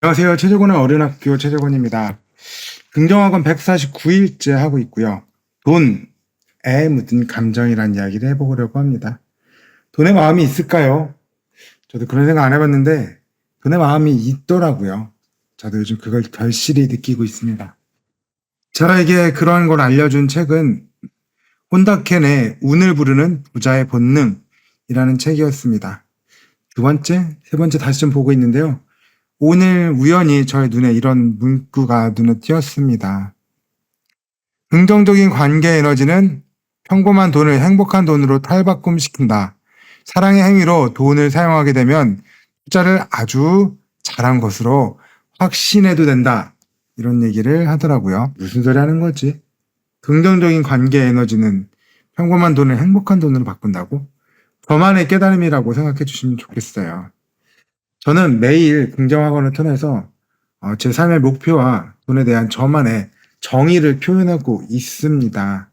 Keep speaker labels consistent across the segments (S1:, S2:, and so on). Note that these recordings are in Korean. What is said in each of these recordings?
S1: 안녕하세요. 최재권의 어른학교 최재권입니다. 긍정학원 149일째 하고 있고요. 돈에 묻은 감정이란 이야기를 해보려고 합니다. 돈의 마음이 있을까요? 저도 그런 생각 안 해봤는데 돈의 마음이 있더라고요. 저도 요즘 그걸 절실히 느끼고 있습니다. 저에게 그런 걸 알려준 책은 혼다켄의 운을 부르는 부자의 본능이라는 책이었습니다. 두 번째, 세 번째 다시 좀 보고 있는데요. 오늘 우연히 저의 눈에 이런 문구가 눈에 띄었습니다. 긍정적인 관계 에너지는 평범한 돈을 행복한 돈으로 탈바꿈시킨다. 사랑의 행위로 돈을 사용하게 되면 투자를 아주 잘한 것으로 확신해도 된다. 이런 얘기를 하더라고요. 무슨 소리 하는 거지? 긍정적인 관계 에너지는 평범한 돈을 행복한 돈으로 바꾼다고? 저만의 깨달음이라고 생각해 주시면 좋겠어요. 저는 매일 긍정학원을 통해서 제 삶의 목표와 돈에 대한 저만의 정의를 표현하고 있습니다.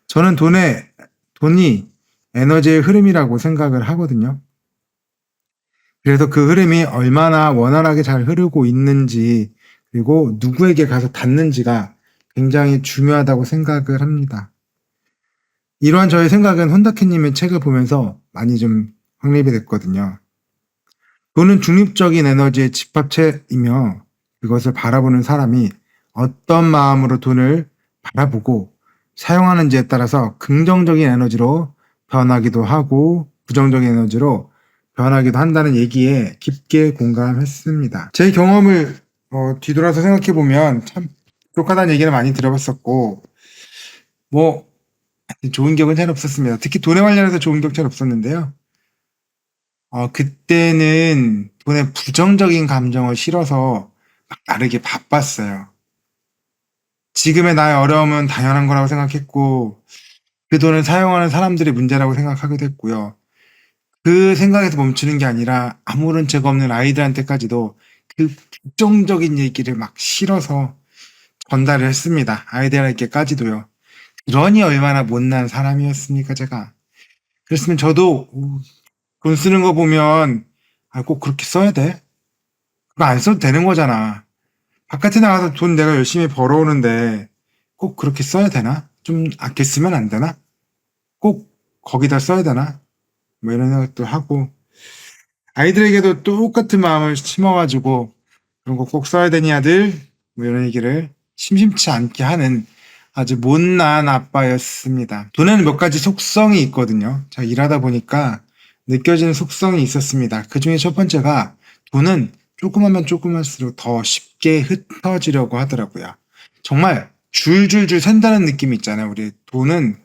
S1: 저는 돈이 에너지의 흐름이라고 생각을 하거든요. 그래서 그 흐름이 얼마나 원활하게 잘 흐르고 있는지, 그리고 누구에게 가서 닿는지가 굉장히 중요하다고 생각을 합니다. 이러한 저의 생각은 혼다케님의 책을 보면서 많이 좀 확립이 됐거든요. 돈은 중립적인 에너지의 집합체이며 그것을 바라보는 사람이 어떤 마음으로 돈을 바라보고 사용하는지에 따라서 긍정적인 에너지로 변하기도 하고 부정적인 에너지로 변하기도 한다는 얘기에 깊게 공감했습니다. 제 경험을 뒤돌아서 생각해보면 참 똑같다는 얘기를 많이 들어봤었고 좋은 기억은 잘 없었습니다. 특히 돈에 관련해서 좋은 기억 잘 없었는데요. 그때는 돈의 부정적인 감정을 실어서 막 나르기 바빴어요. 지금의 나의 어려움은 당연한 거라고 생각했고, 그 돈을 사용하는 사람들의 문제라고 생각하기도 했고요. 그 생각에서 멈추는 게 아니라 아무런 죄가 없는 아이들한테까지도 그 부정적인 얘기를 막 실어서 전달을 했습니다. 아이들에게까지도요. 그러니 얼마나 못난 사람이었습니까, 제가. 그랬으면 저도 돈 쓰는 거 보면 꼭 그렇게 써야 돼? 그거 안 써도 되는 거잖아. 바깥에 나가서 돈 내가 열심히 벌어오는데 꼭 그렇게 써야 되나? 좀 아껴 쓰면 안 되나? 꼭 거기다 써야 되나? 이런 생각도 하고 아이들에게도 똑같은 마음을 심어가지고 그런 거 꼭 써야 되니 아들? 이런 얘기를 심심치 않게 하는 아주 못난 아빠였습니다. 돈에는 몇 가지 속성이 있거든요. 제가 일하다 보니까 느껴지는 속성이 있었습니다. 그 중에 첫 번째가 돈은 조금하면 조금할수록 더 쉽게 흩어지려고 하더라고요. 정말 줄줄줄 샌다는 느낌이 있잖아요. 우리 돈은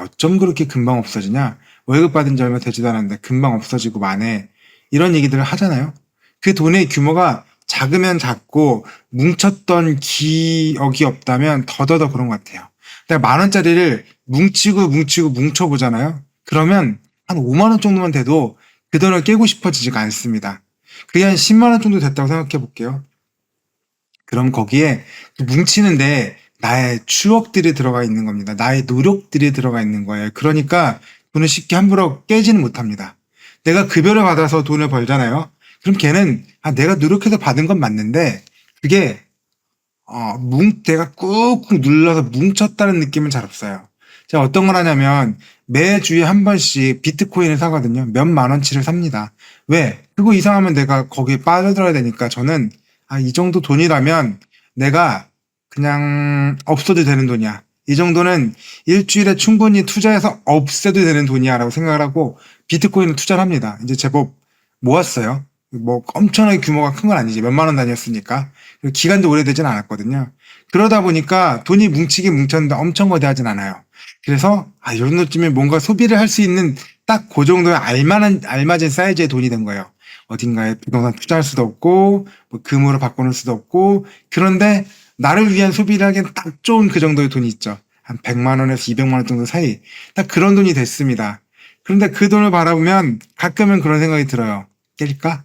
S1: 어쩜 그렇게 금방 없어지냐? 월급 받은 지 얼마 되지도 않았는데 금방 없어지고 마네. 이런 얘기들을 하잖아요. 그 돈의 규모가 작으면 작고 뭉쳤던 기억이 없다면 더더더 그런 것 같아요. 내가 10,000원짜리를 뭉치고 뭉쳐보잖아요. 그러면 한 5만 원 정도만 돼도 그 돈을 깨고 싶어지지가 않습니다. 그게 한 10만 원 정도 됐다고 생각해 볼게요. 그럼 거기에 뭉치는데 나의 추억들이 들어가 있는 겁니다. 나의 노력들이 들어가 있는 거예요. 그러니까 돈을 쉽게 함부로 깨지는 못합니다. 내가 급여를 받아서 돈을 벌잖아요. 그럼 걔는 내가 노력해서 받은 건 맞는데 그게 내가 꾹꾹 눌러서 뭉쳤다는 느낌은 잘 없어요. 제가 어떤 걸 하냐면 매주에 한 번씩 비트코인을 사거든요. 몇만 원치를 삽니다. 왜? 그거 이상하면 내가 거기에 빠져들어야 되니까 저는 이 정도 돈이라면 내가 그냥 없어도 되는 돈이야. 이 정도는 일주일에 충분히 투자해서 없애도 되는 돈이야 라고 생각을 하고 비트코인을 투자를 합니다. 이제 제법 모았어요. 엄청나게 규모가 큰 건 아니지. 몇만 원 단위였으니까. 기간도 오래되진 않았거든요. 그러다 보니까 돈이 뭉치긴 뭉쳤는데 엄청 거대하진 않아요. 그래서 이 정도쯤에 뭔가 소비를 할 수 있는 딱 그 정도의 알맞은 사이즈의 돈이 된 거예요. 어딘가에 부동산 투자할 수도 없고 금으로 바꿔놓을 수도 없고 그런데 나를 위한 소비를 하기엔 딱 좋은 그 정도의 돈이 있죠. 한 100만 원에서 200만 원 정도 사이 딱 그런 돈이 됐습니다. 그런데 그 돈을 바라보면 가끔은 그런 생각이 들어요. 깰까?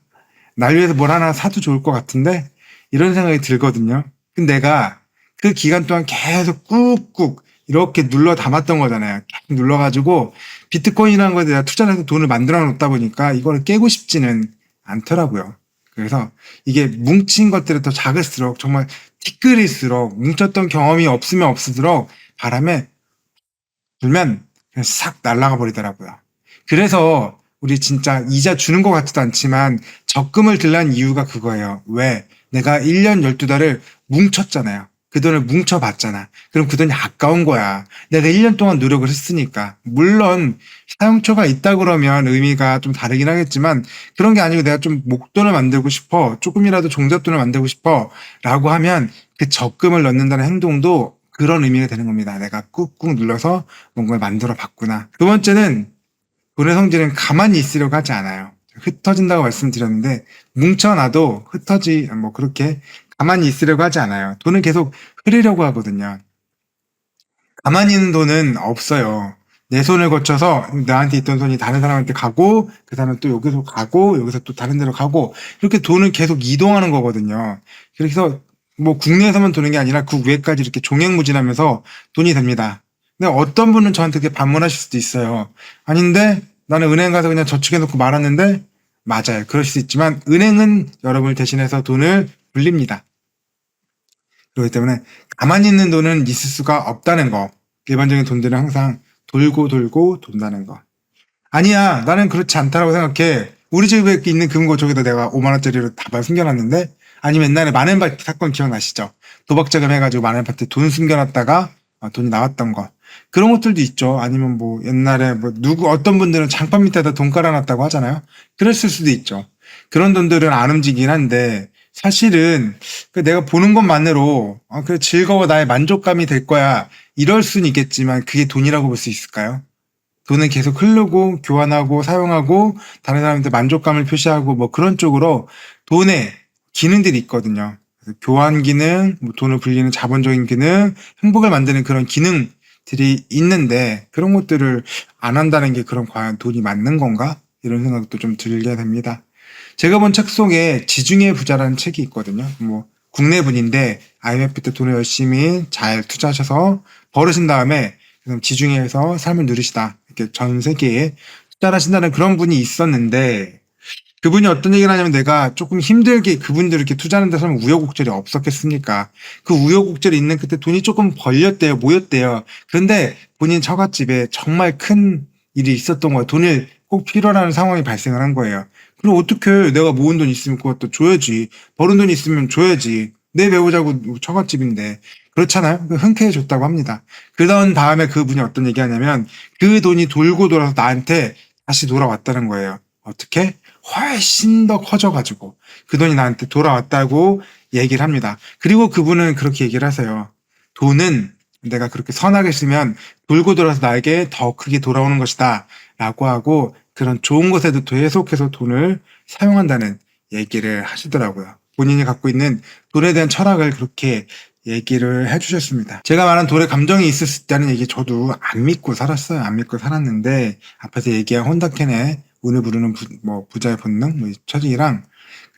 S1: 날 위해서 뭘 하나 사도 좋을 것 같은데 이런 생각이 들거든요. 근데 내가 그 기간 동안 계속 꾹꾹 이렇게 눌러 담았던 거잖아요. 계속 눌러가지고 비트코인이라는 거에 내가 투자를 해서 돈을 만들어 놓다 보니까 이걸 깨고 싶지는 않더라고요. 그래서 이게 뭉친 것들이 더 작을수록 정말 티끌일수록 뭉쳤던 경험이 없으면 없을수록 바람에 불면 그냥 싹 날아가 버리더라고요. 그래서 우리 진짜 이자 주는 것 같지도 않지만 적금을 들란 이유가 그거예요. 왜? 내가 1년 12달을 뭉쳤잖아요. 그 돈을 뭉쳐봤잖아. 그럼 그 돈이 아까운 거야. 내가 1년 동안 노력을 했으니까. 물론 사용처가 있다 그러면 의미가 좀 다르긴 하겠지만 그런 게 아니고 내가 좀 목돈을 만들고 싶어. 조금이라도 종잣돈을 만들고 싶어. 라고 하면 그 적금을 넣는다는 행동도 그런 의미가 되는 겁니다. 내가 꾹꾹 눌러서 뭔가를 만들어 봤구나. 두 번째는 돈의 성질은 가만히 있으려고 하지 않아요. 흩어진다고 말씀드렸는데 뭉쳐놔도 뭐 그렇게 가만히 있으려고 하지 않아요. 돈은 계속 흐르려고 하거든요. 가만히 있는 돈은 없어요. 내 손을 거쳐서 나한테 있던 돈이 다른 사람한테 가고 그 사람은 또 여기서 가고 여기서 또 다른 데로 가고 이렇게 돈은 계속 이동하는 거거든요. 그래서 뭐 국내에서만 도는 게 아니라 그 외까지 이렇게 종횡무진하면서 돈이 됩니다. 근데 어떤 분은 저한테 이렇게 반문하실 수도 있어요. 아닌데 나는 은행 가서 그냥 저축해놓고 말았는데 맞아요. 그럴 수 있지만 은행은 여러분을 대신해서 돈을 불립니다. 그렇기 때문에 가만히 있는 돈은 있을 수가 없다는 거. 일반적인 돈들은 항상 돌고 돌고 돈다는 거. 아니야, 나는 그렇지 않다라고 생각해. 우리 집에 있는 금고 저기다 내가 5만 원짜리로 다발 숨겨놨는데, 아니면 옛날에 만원바이트 사건 기억나시죠? 도박자금 해가지고 만원바이트 돈 숨겨놨다가 돈이 나왔던 거. 그런 것들도 있죠. 아니면 뭐 옛날에 뭐 어떤 분들은 장판 밑에다 돈 깔아놨다고 하잖아요. 그랬을 수도 있죠. 그런 돈들은 안 움직이긴 한데, 사실은 그 내가 보는 것만으로 그래 즐거워 나의 만족감이 될 거야 이럴 수는 있겠지만 그게 돈이라고 볼 수 있을까요? 돈은 계속 흐르고 교환하고 사용하고 다른 사람한테 만족감을 표시하고 뭐 그런 쪽으로 돈의 기능들이 있거든요. 그래서 교환 기능, 뭐 돈을 불리는 자본적인 기능, 행복을 만드는 그런 기능들이 있는데 그런 것들을 안 한다는 게 그럼 과연 돈이 맞는 건가? 이런 생각도 좀 들게 됩니다. 제가 본 책 속에 지중해 부자라는 책이 있거든요. 뭐 국내 분인데 IMF 때 돈을 열심히 잘 투자하셔서 벌으신 다음에 그럼 지중해에서 삶을 누리시다. 이렇게 전 세계에 투자를 하신다는 그런 분이 있었는데 그분이 어떤 얘기를 하냐면 내가 조금 힘들게 그분들 이렇게 투자하는 데서 우여곡절이 없었겠습니까? 그 우여곡절이 있는 그때 돈이 조금 벌렸대요. 모였대요. 그런데 본인 처갓집에 정말 큰 일이 있었던 거예요. 돈을 꼭 필요로 하는 상황이 발생을 한 거예요. 그럼 어떻게 내가 모은 돈 있으면 그것도 줘야지. 벌은 돈 있으면 줘야지. 내 배우자고 처갓집인데. 그렇잖아요. 흔쾌히 줬다고 합니다. 그런 다음에 그분이 어떤 얘기 하냐면 그 돈이 돌고 돌아서 나한테 다시 돌아왔다는 거예요. 어떻게? 훨씬 더 커져가지고 그 돈이 나한테 돌아왔다고 얘기를 합니다. 그리고 그분은 그렇게 얘기를 하세요. 돈은 내가 그렇게 선하게 쓰면 돌고 돌아서 나에게 더 크게 돌아오는 것이다 라고 하고 그런 좋은 것에도 계속해서 돈을 사용한다는 얘기를 하시더라고요. 본인이 갖고 있는 돈에 대한 철학을 그렇게 얘기를 해주셨습니다. 제가 말한 돈에 감정이 있었다는 얘기 저도 안 믿고 살았어요. 안 믿고 살았는데 앞에서 얘기한 혼다켄의 운을 부르는 부자의 본능 뭐 처지랑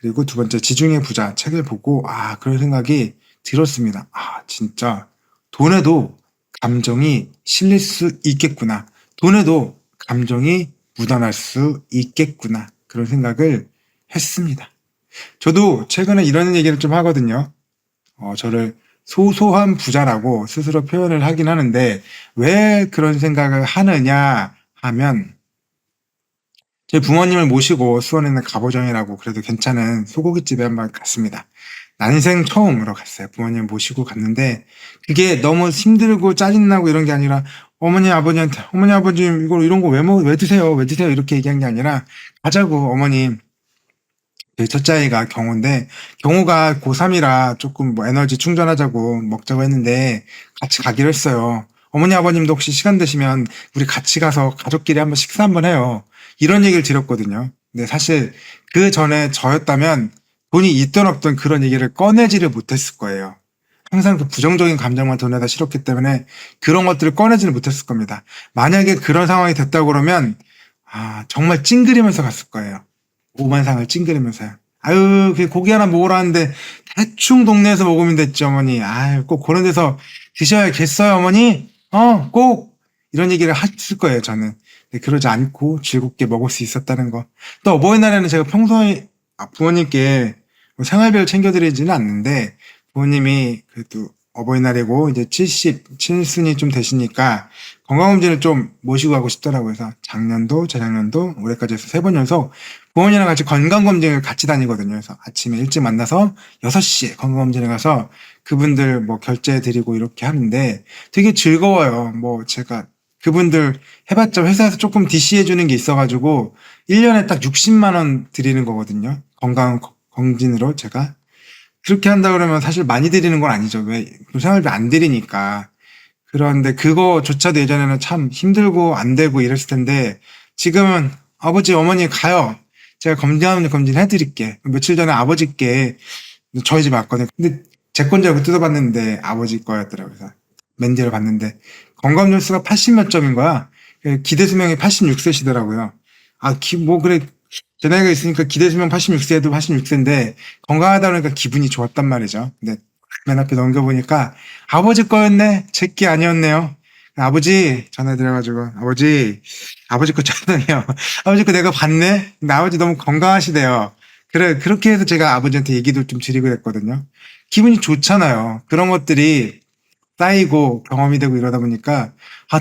S1: 그리고 두 번째 지중해 부자 책을 보고 그런 생각이 들었습니다. 진짜 돈에도 감정이 실릴 수 있겠구나. 돈에도 감정이 묻어날 수 있겠구나. 그런 생각을 했습니다. 저도 최근에 이런 얘기를 좀 하거든요. 저를 소소한 부자라고 스스로 표현을 하긴 하는데 왜 그런 생각을 하느냐 하면 제 부모님을 모시고 수원에 있는 갑오정이라고 그래도 괜찮은 소고기집에 한번 갔습니다. 난생 처음으로 갔어요. 부모님 모시고 갔는데 그게 너무 힘들고 짜증나고 이런 게 아니라 어머니 아버지한테 어머니 아버님 이런 거 왜 드세요? 왜 드세요? 이렇게 얘기한 게 아니라 가자고 어머님. 저희 첫째 아이가 경호인데 경호가 고3이라 조금 뭐 에너지 충전하자고 먹자고 했는데 같이 가기로 했어요. 어머니 아버님도 혹시 시간 되시면 우리 같이 가서 가족끼리 한번 식사 한번 해요. 이런 얘기를 드렸거든요. 근데 사실 그 전에 저였다면 돈이 있든 없든 그런 얘기를 꺼내지를 못했을 거예요. 항상 그 부정적인 감정만 돈에다 실었기 때문에 그런 것들을 꺼내지는 못했을 겁니다. 만약에 그런 상황이 됐다고 그러면 정말 찡그리면서 갔을 거예요. 오만상을 찡그리면서요. 아유, 그 고기 하나 먹으러 왔는데 대충 동네에서 먹으면 됐지, 어머니. 아유, 꼭 그런 데서 드셔야겠어요, 어머니? 꼭! 이런 얘기를 하실 거예요, 저는. 근데 그러지 않고 즐겁게 먹을 수 있었다는 거. 또 어버이날에는 제가 평소에 부모님께 뭐 생활비를 챙겨드리지는 않는데, 부모님이 그래도 어버이날이고 이제 77순이 좀 되시니까 건강검진을 좀 모시고 가고 싶더라고요. 그래서 작년도, 재작년도, 올해까지 해서 3번 연속 부모님이랑 같이 건강검진을 같이 다니거든요. 그래서 아침에 일찍 만나서 6시에 건강검진을 가서 그분들 뭐 결제해드리고 이렇게 하는데 되게 즐거워요. 뭐 제가 그분들 해봤자 회사에서 조금 DC해주는 게 있어가지고 1년에 딱 60만 원 드리는 거거든요. 건강검진으로 제가. 그렇게 한다 그러면 사실 많이 드리는 건 아니죠. 왜? 생활비 안 드리니까. 그런데 그거조차도 예전에는 참 힘들고 안 되고 이랬을 텐데 지금은 아버지, 어머니 가요. 제가 검진하면 검진해드릴게. 며칠 전에 아버지께 저희 집에 왔거든요. 근데 제 건 줄 알고 뜯어봤는데 아버지 거였더라고요. 그래서 맨디를 봤는데 건강점수가 80 몇 점인 거야. 기대 수명이 86세시더라고요. 뭐 그래. 제 나이가 있으니까 기대 수명 86세도 86세인데 건강하다 그러니까 기분이 좋았단 말이죠. 근데 맨 앞에 넘겨보니까 아버지 거였네. 제게 아니었네요. 아버지 전화드려가지고 아버지 거 줬더니요. 아버지 거 내가 봤네. 근데 아버지 너무 건강하시대요. 그래 그렇게 해서 제가 아버지한테 얘기도 좀 드리고 그랬거든요. 기분이 좋잖아요. 그런 것들이 쌓이고 경험이 되고 이러다 보니까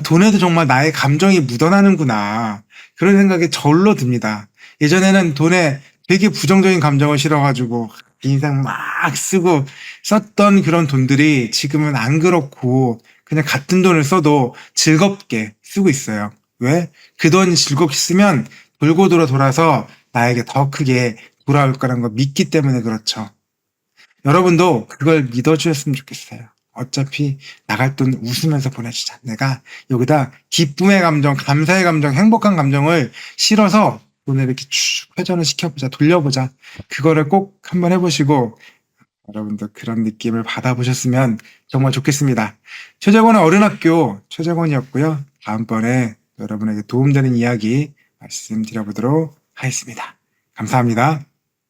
S1: 돈에도 정말 나의 감정이 묻어나는구나. 그런 생각이 절로 듭니다. 예전에는 돈에 되게 부정적인 감정을 실어가지고 인상 막 쓰고 썼던 그런 돈들이 지금은 안 그렇고 그냥 같은 돈을 써도 즐겁게 쓰고 있어요. 왜? 그 돈이 즐겁게 쓰면 돌고 돌아서 나에게 더 크게 돌아올 거라는 걸 믿기 때문에 그렇죠. 여러분도 그걸 믿어주셨으면 좋겠어요. 어차피 나갈 돈 웃으면서 보내주자. 내가 여기다 기쁨의 감정, 감사의 감정, 행복한 감정을 실어서 돈을 이렇게 쭉 회전을 시켜보자, 돌려보자. 그거를 꼭 한번 해보시고 여러분도 그런 느낌을 받아보셨으면 정말 좋겠습니다. 최재권의 어른학교 최재권이었고요. 다음번에 여러분에게 도움되는 이야기 말씀드려보도록 하겠습니다. 감사합니다.